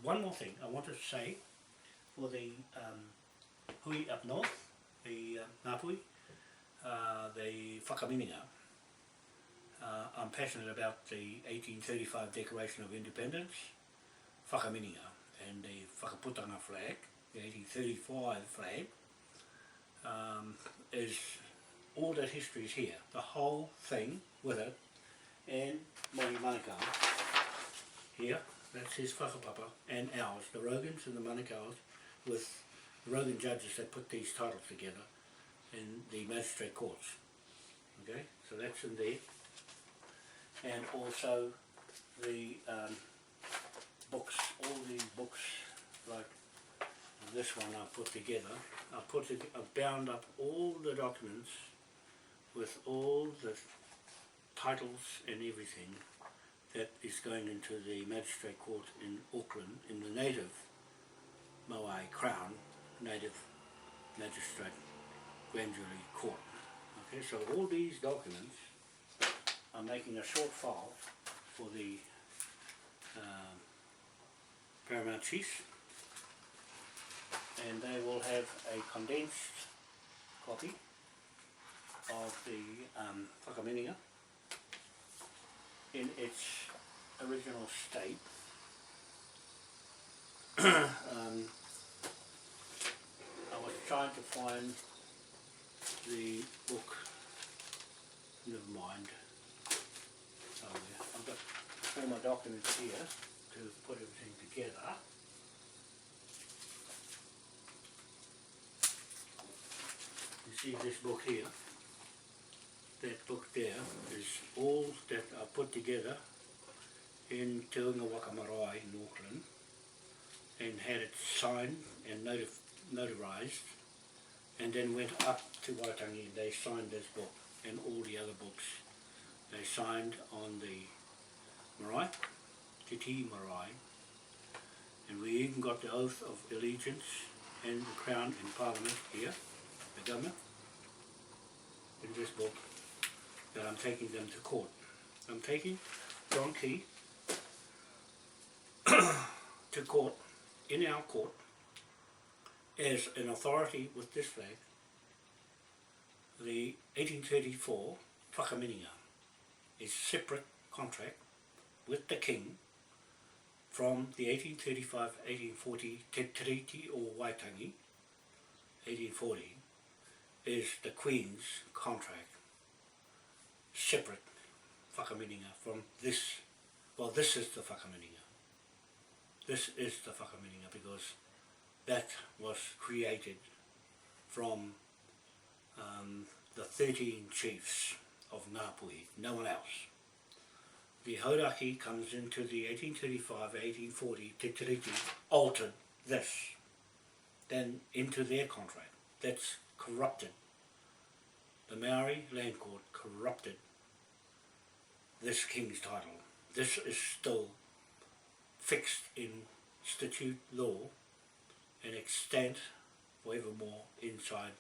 one more thing I wanted to say for the hui up north, the Ngāpui, the Whakameninga. I'm passionate about the 1835 Declaration of Independence, Whakameninga, and the Whakaputanga flag, the 1835 flag, is all that history is here, the whole thing with it, and Mohi Manukau here, that's his whakapapa, and ours, the Rogans and the Manukau's, with the Rogan judges that put these titles together in the magistrate courts. Okay, so that's in there. And also the books, all these books like this one I've put together. I've bound up all the documents with all the titles and everything that is going into the magistrate court in Auckland, in the native Moai Crown, native magistrate grand jury court. Okay, so all these documents, I'm making a short file for the Paramount Chiefs, and they will have a condensed copy of the Whakameninga in its original state. I was trying to find the book, never mind. Oh, yeah. I've got all my documents here to put everything together. You see this book here, that book there is all that I put together in Te Unga Whakamarae in Auckland, and had it signed and notarized, and then went up to Waitangi and they signed this book and all the other books. They signed on the marae, Te Ti marae, and we even got the oath of allegiance and the Crown and Parliament here, the government, in this book that I'm taking them to court. I'm taking John Key to court, in our court, as an authority with this flag, the 1834 Whakameninga is separate contract with the King from the 1835-1840 Te Tiriti o Waitangi, 1840, is the Queen's contract, separate Whakameninga from this. Well, this is the Whakameninga. This is the Whakameninga because that was created from the 13 chiefs of Ngāpui, no one else. The Hauraki comes into the 1835-1840 Te Tiriti, altered this, then into their contract. That's corrupted. The Maori Land Court corrupted this King's title. This is still fixed in statute law and extant forevermore inside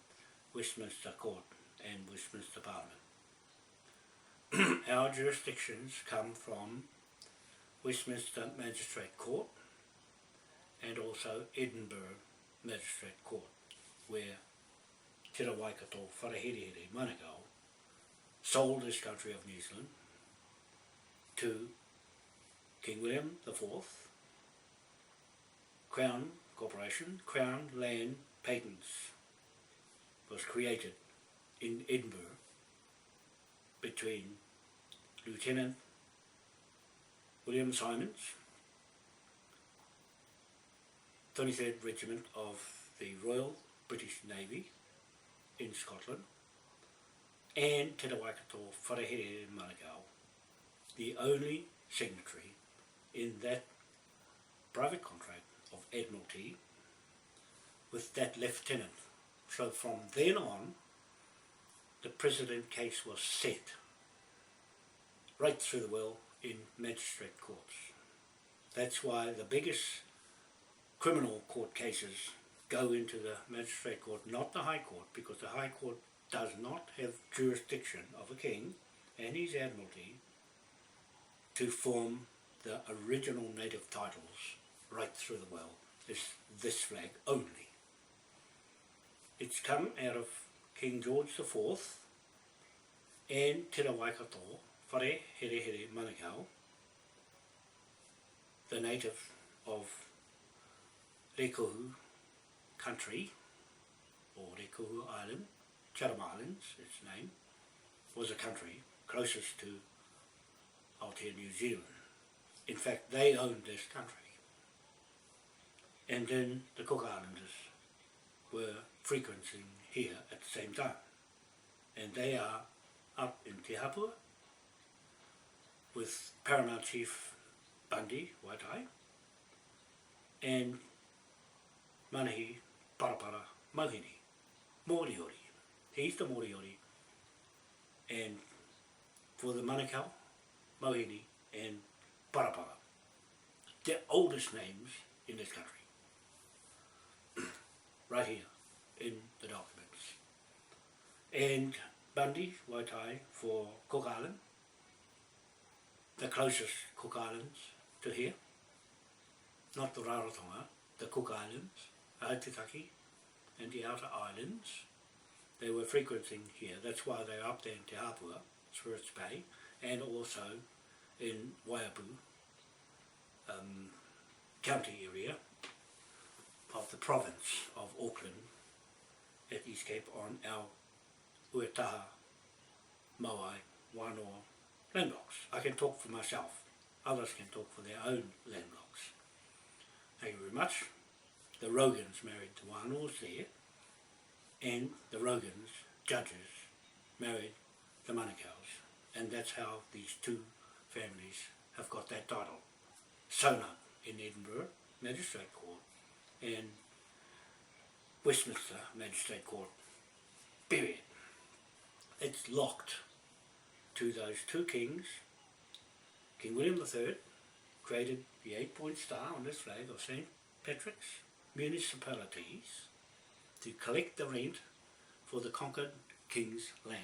Westminster Court and Westminster Parliament. Our jurisdictions come from Westminster Magistrate Court and also Edinburgh Magistrate Court, where Te Waikato Wharehere Manukau sold this country of New Zealand to King William IV, Crown Corporation, Crown Land Patents was created in Edinburgh between Lieutenant William Simons, 23rd Regiment of the Royal British Navy in Scotland, and Te Waikato Wharehere Manukau, the only signatory in that private contract of Admiralty with that lieutenant. So from then on, the President case was set right through the well in magistrate courts. That's why the biggest criminal court cases go into the magistrate court, not the High Court, because the High Court does not have jurisdiction of a king and his Admiralty to form the original native titles right through the world is this flag only. It's come out of King George IV and Te Waikato, Whare Here Here Manukau, the native of Rekuhu country, or Rekuhu Island, Chatham Islands, its name, was a country closest to Aotea, New Zealand. In fact, they owned this country. And then the Cook Islanders were frequenting here at the same time. And they are up in Te Hapua with Paramount Chief Bundy, Waitai, and Manahi Parapara Mauhini, Moriori. He's the Moriori. And for the Manukau, Mauhini and Parapara, the oldest names in this country. Right here in the documents. And Bundy, Waitai, for Cook Island, the closest Cook Islands to here, not the Rarotonga, the Cook Islands, Aitutaki and the outer islands. They were frequenting here, that's why they're up there in Te Hapua, Spirits Bay, and also in Waiapu county area of the province of Auckland at East Cape on our Uetaha, Mauai, Wanoa land blocks. I can talk for myself, others can talk for their own land blocks. Thank you very much. The Rogans married the Wanoas there, and the Rogans, judges, married the Manukau's, and that's how these two families have got that title. Sewn up in Edinburgh Magistrate Court and Westminster Magistrate Court, period. It's locked to those two kings. King William III created the 8-point star on this flag of St. Patrick's municipalities to collect the rent for the conquered king's lands.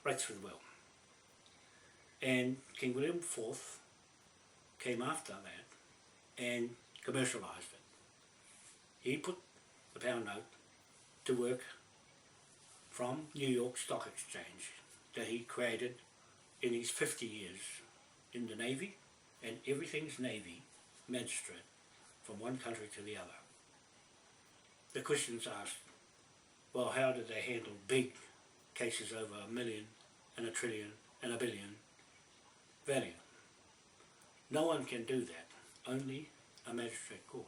Right through the world. And King William IV came after that and commercialised it. He put the pound note to work from New York Stock Exchange that he created in his 50 years in the Navy, and everything's Navy, magistrate, from one country to the other. The question's asked, well, how did they handle big cases over $1 million and $1 trillion and $1 billion value? No one can do that, only a magistrate court,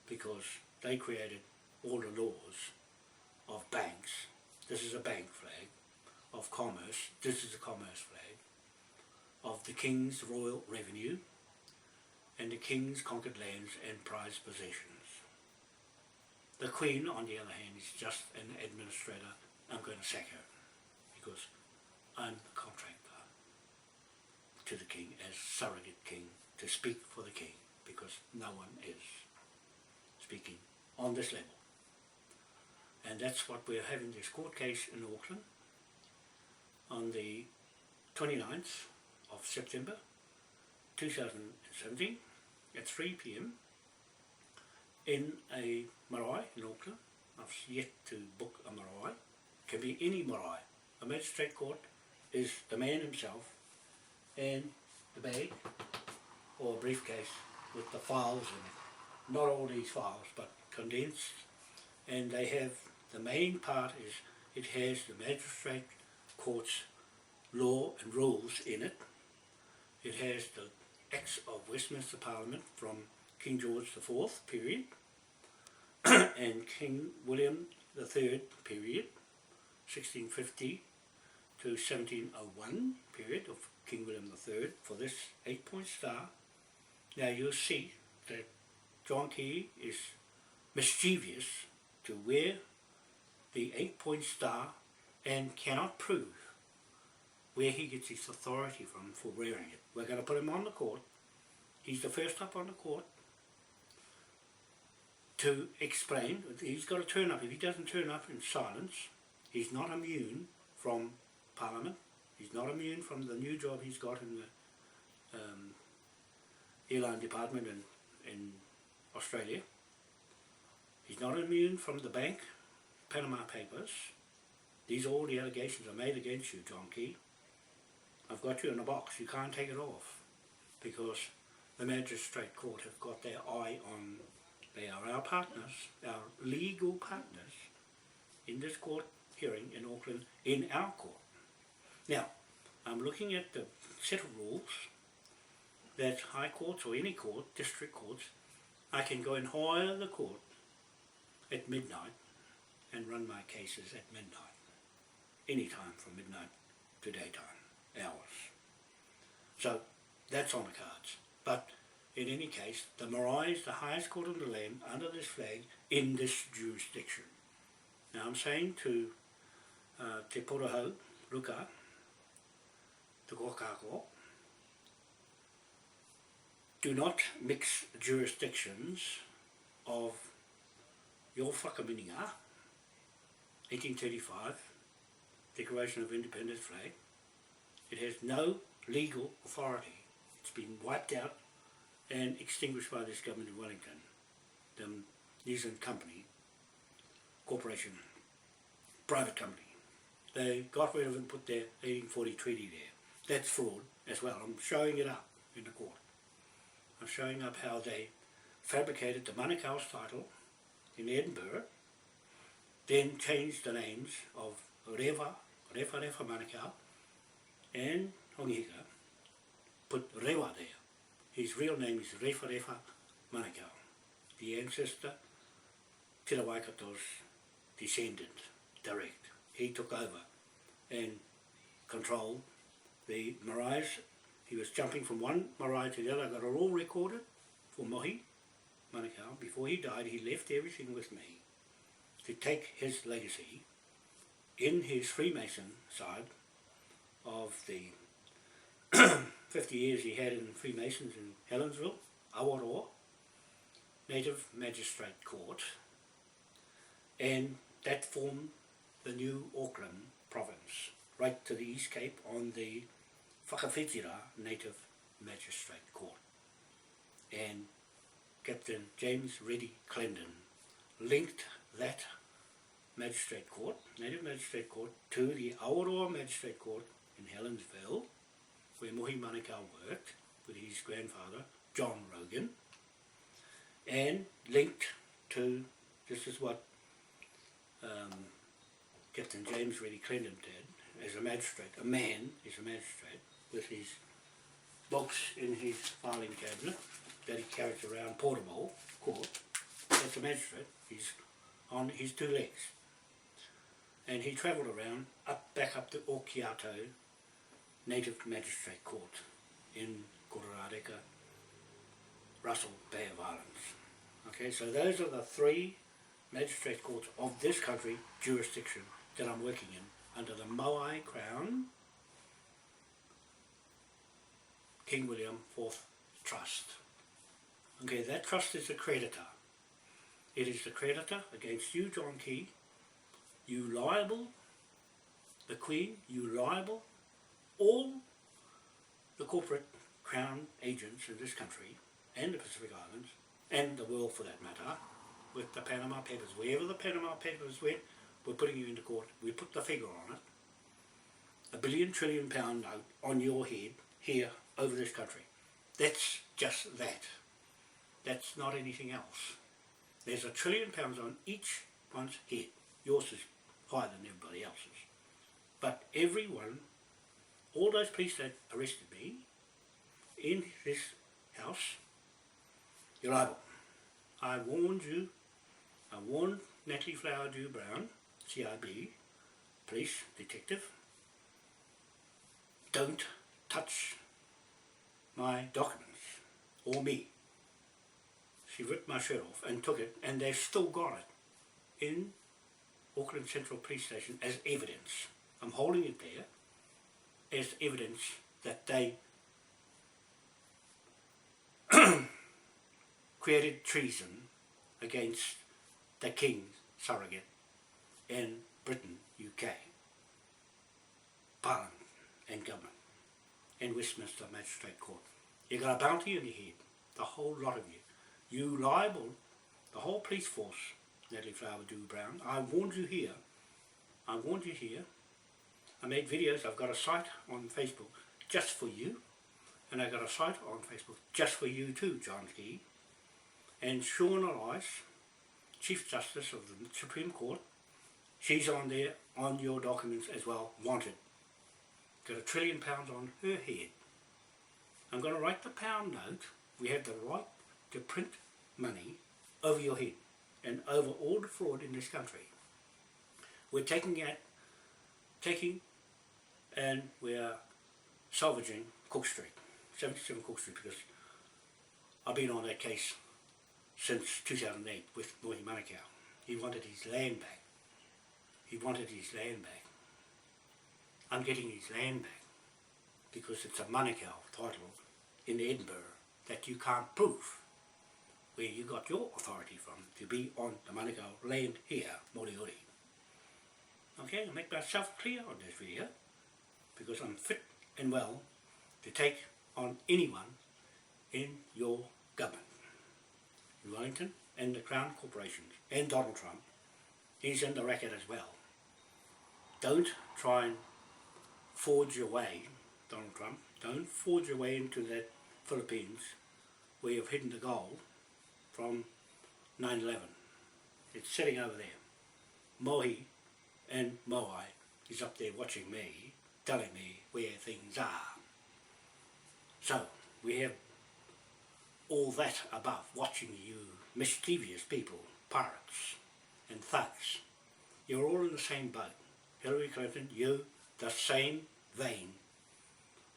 because they created all the laws of banks. This is a bank flag, of commerce, this is a commerce flag, of the king's royal revenue and the king's conquered lands and prized possessions. The Queen, on the other hand, is just an administrator. I'm going to sack her because I'm the contractor to the king as surrogate king to speak for the king, because no one is speaking on this level. And that's what we're having, this court case in Auckland on the 29th of September 2017 at 3 p.m. in a marae in Auckland. I've yet to book a marae. It can be any marae. A magistrate court is the man himself and the bag or a briefcase with the files in it. Not all these files, but condensed. And they have, the main part is it has the magistrate court's law and rules in it. It has the Acts of Westminster Parliament from King George IV period and King William III period, 1650 to 1701 period of King William III for this 8-point star. Now you'll see that John Key is mischievous to wear the 8-point star and cannot prove where he gets his authority from for wearing it. We're going to put him on the court. He's the first up on the court to explain. He's got to turn up. If he doesn't turn up in silence, he's not immune from Parliament. He's not immune from the new job he's got in the airline department in Australia. He's not immune from the bank, Panama Papers. These are all the allegations are made against you, John Key. I've got you in a box, you can't take it off, because the Magistrate Court have got their eye on, they are our partners, our legal partners in this court hearing in Auckland, in our court. Now, I'm looking at the set of rules that high courts or any court, district courts, I can go and hire the court at midnight and run my cases at midnight, any time from midnight to daytime hours. So that's on the cards. But in any case, the marae is the highest court on the land under this flag in this jurisdiction. Now I'm saying to Te Porohau, Ruka, Te Kokako, do not mix jurisdictions of your Whakameninga, 1835, Declaration of Independence flag. It has no legal authority. It's been wiped out and extinguished by this government in Wellington, the New Zealand company, corporation, private company. They got rid of it and put their 1840 treaty there. That's fraud as well. I'm showing it up in the court. I'm showing up how they fabricated the Manukau's title in Edinburgh, then changed the names of Rewa Manukau and Hongihiga, put Rewa there. His real name is Rewa Manukau, the ancestor, Te Waikato's descendant, direct. He took over and controlled the marae. He was jumping from one marae to the other. I got it all recorded for Mohi Manukau. Before he died, he left everything with me to take his legacy in his Freemason side of the 50 years he had in Freemasons in Helensville, Awaroa, Native Magistrate Court, and that formed the new Auckland province, right to the East Cape on the Whakawhetira Native Magistrate Court. And Captain James Reddy Clendon linked that Magistrate Court, Native Magistrate Court, to the Awaroa Magistrate Court in Helensville, where Mohi Manukau worked with his grandfather, John Rogan, and linked to, this is what Captain James Reddy Clendon did as a magistrate. A man is a magistrate with his books in his filing cabinet that he carries around, portable court. That's a magistrate. He's on his two legs. And he travelled around, back up to Okiato Native Magistrate Court in Kororareka, Russell Bay of Islands. Okay, so those are the three magistrate courts of this country jurisdiction that I'm working in under the Moai Crown King William IV Trust. Okay, that trust is the creditor. It is the creditor against you, John Key, you liable, the Queen, you liable, all the corporate Crown agents in this country and the Pacific Islands and the world for that matter, with the Panama Papers. Wherever the Panama Papers went, we're putting you into court. We put the figure on it. £1 billion trillion note on your head here over this country. That's just that. That's not anything else. There's £1 trillion on each one's head. Yours is higher than everybody else's. But everyone, all those police that arrested me in this house, you're liable. I warned you, I warned Natalie Flower Dew Brown, CIB, police detective, don't touch my documents or me. She ripped my shirt off and took it, and they've still got it in Auckland Central Police Station as evidence. I'm holding it there as evidence that they created treason against the King's surrogate in Britain, UK, Parliament and government, and Westminster Magistrate Court. You got a bounty on your head. the whole lot of you. You libel the whole police force, Natalie Flower Dew Brown. I warned you here. I warned you here. I made videos. I've got a site on Facebook just for you. And I got a site on Facebook just for you too, John Key. And Sean Elias, Chief Justice of the Supreme Court, she's on there on your documents as well, wanted. Got £1 trillion on her head. I'm going to write the pound note. We have the right to print money over your head and over all the fraud in this country. We're taking and we're salvaging Cook Street, 77 Cook Street, because I've been on that case since 2008 with Whakameninga. He wanted his land back. He wanted his land back. I'm getting his land back because it's a Manukau title in Edinburgh that you can't prove where you got your authority from to be on the Manukau land here, Moriori. Okay, I'll make myself clear on this video because I'm fit and well to take on anyone in your government. In Wellington and the Crown Corporations and Donald Trump, he's in the racket as well. Don't try and forge your way, Donald Trump, don't forge your way into that Philippines where you've hidden the gold from 9/11. It's sitting over there. Mohi and Moai is up there watching me, telling me where things are. So, we have all that above watching you mischievous people, pirates and thugs. You're all in the same boat. Hillary Clinton, you, the same vein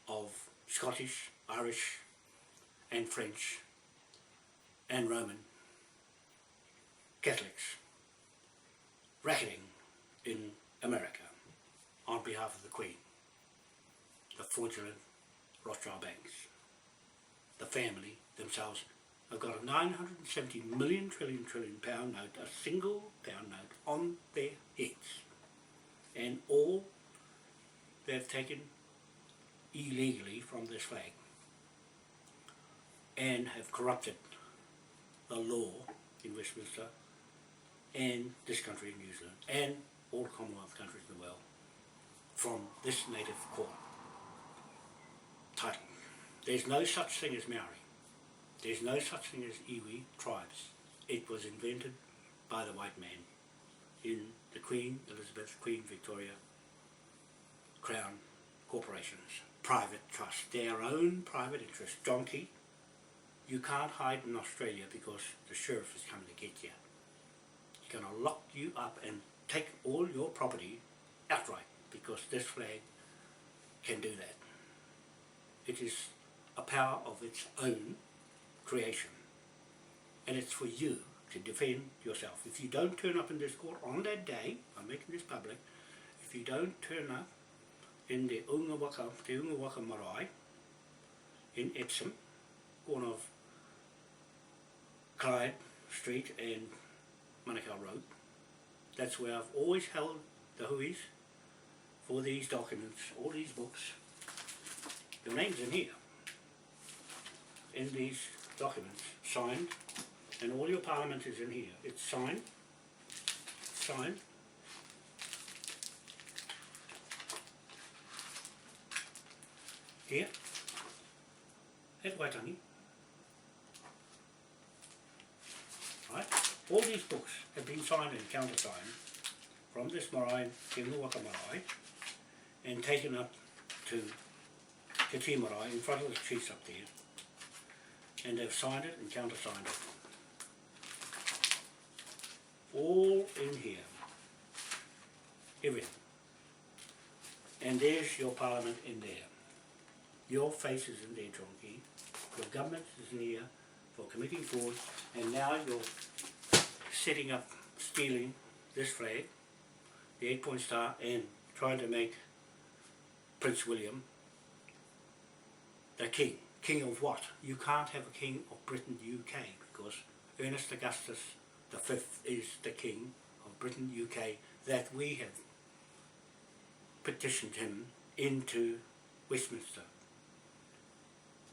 of Scottish, Irish and French and Roman Catholics racketing in America on behalf of the Queen, the fraudulent Rothschild banks. The family themselves have got a 970 million trillion pound note, a single pound note on their heads. And all they've taken illegally from this flag and have corrupted the law in Westminster and this country in New Zealand and all the Commonwealth countries in the world from this native court title. There's no such thing as Maori. There's no such thing as iwi tribes. It was invented by the white man in the Queen Elizabeth, Queen Victoria, Crown Corporations, private trusts, their own private interests. Donkey, you can't hide in Australia because the sheriff is coming to get you. He's going to lock you up and take all your property outright because this flag can do that. It is a power of its own creation, and it's for you to defend yourself. If you don't turn up in this court on that day, I'm making this public, if you don't turn up in the Unga Waka Marae in Epsom, corner of Clyde Street and Manukau Road, that's where I've always held the huis for these documents, all these books. Your name's in here, in these documents, signed, and all your parliament is in here. It's signed, here, at Waitangi. Right? All these books have been signed and countersigned from this marae, Te Waka Marae, and taken up to Te Te Marae in front of the chiefs up there, and they've signed it and countersigned it. All in here, everything. And there's your parliament in there. Your face is in there, Chonki. Your government is in here for committing fraud, and now you're setting up, stealing this flag, the 8-point star, and trying to make Prince William the king. King of what? You can't have a king of Britain, UK, because Ernest Augustus V is the king of Britain, UK, that we have petitioned him into Westminster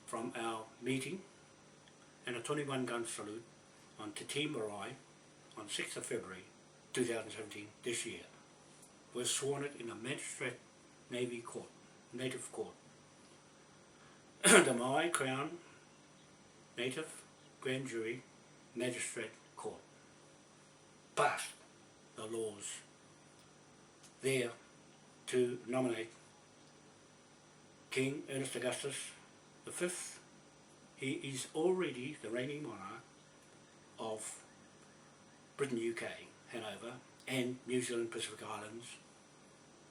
from our meeting and a 21 gun salute on Te Tii Marae on 6th of February 2017 this year was sworn in a Magistrate Navy court, native court. The Maui Crown Native Grand Jury Magistrate Court passed the laws there to nominate King Ernest Augustus V. He is already the reigning monarch of Britain, UK, Hanover, and New Zealand, Pacific Islands,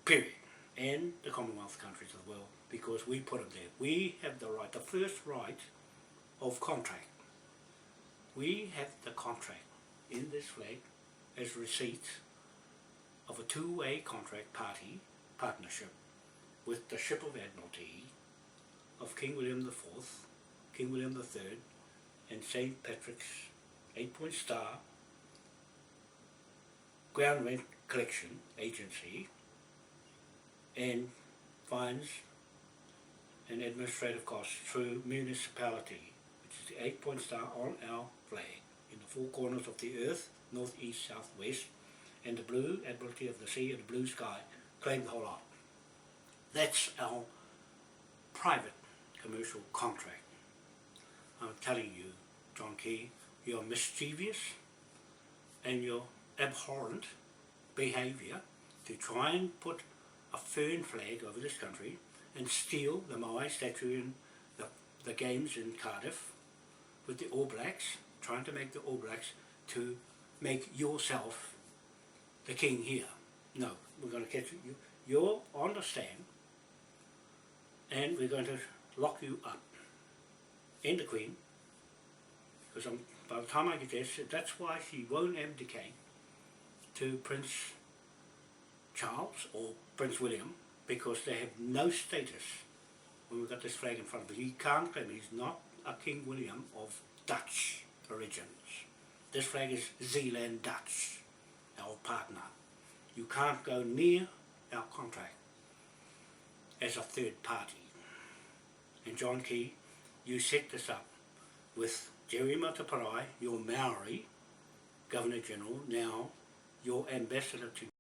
period, and the Commonwealth countries as well, because we put him there. We have the right, the first right of contract. We have the contract in this flag as receipt of a two-way contract partnership with the Ship of Admiralty of King William IV, King William III, and St. Patrick's 8-point star ground rent collection agency, and fines and administrative costs through municipality, which is the 8-point star on our flag in the four corners of the earth, north, east, south, west, and the blue admiralty of the sea and the blue sky claim the whole lot. That's our private commercial contract. I'm telling you, John Key, you're mischievous and you're abhorrent behaviour to try and put a fern flag over this country and steal the Maui statue in the games in Cardiff with the All Blacks, trying to make the All Blacks to make yourself the king here. No, we're going to catch you. You're on the stand and we're going to lock you up. And the Queen, because by the time I get there, that's why she won't abdicate to Prince Charles or Prince William, because they have no status when we've got this flag in front of him. He can't claim, he's not a King William of Dutch origins. This flag is Zeeland Dutch, our partner. You can't go near our contract as a third party. And John Key, you set this up with Jerry Mataparai, your Maori Governor General, now your ambassador to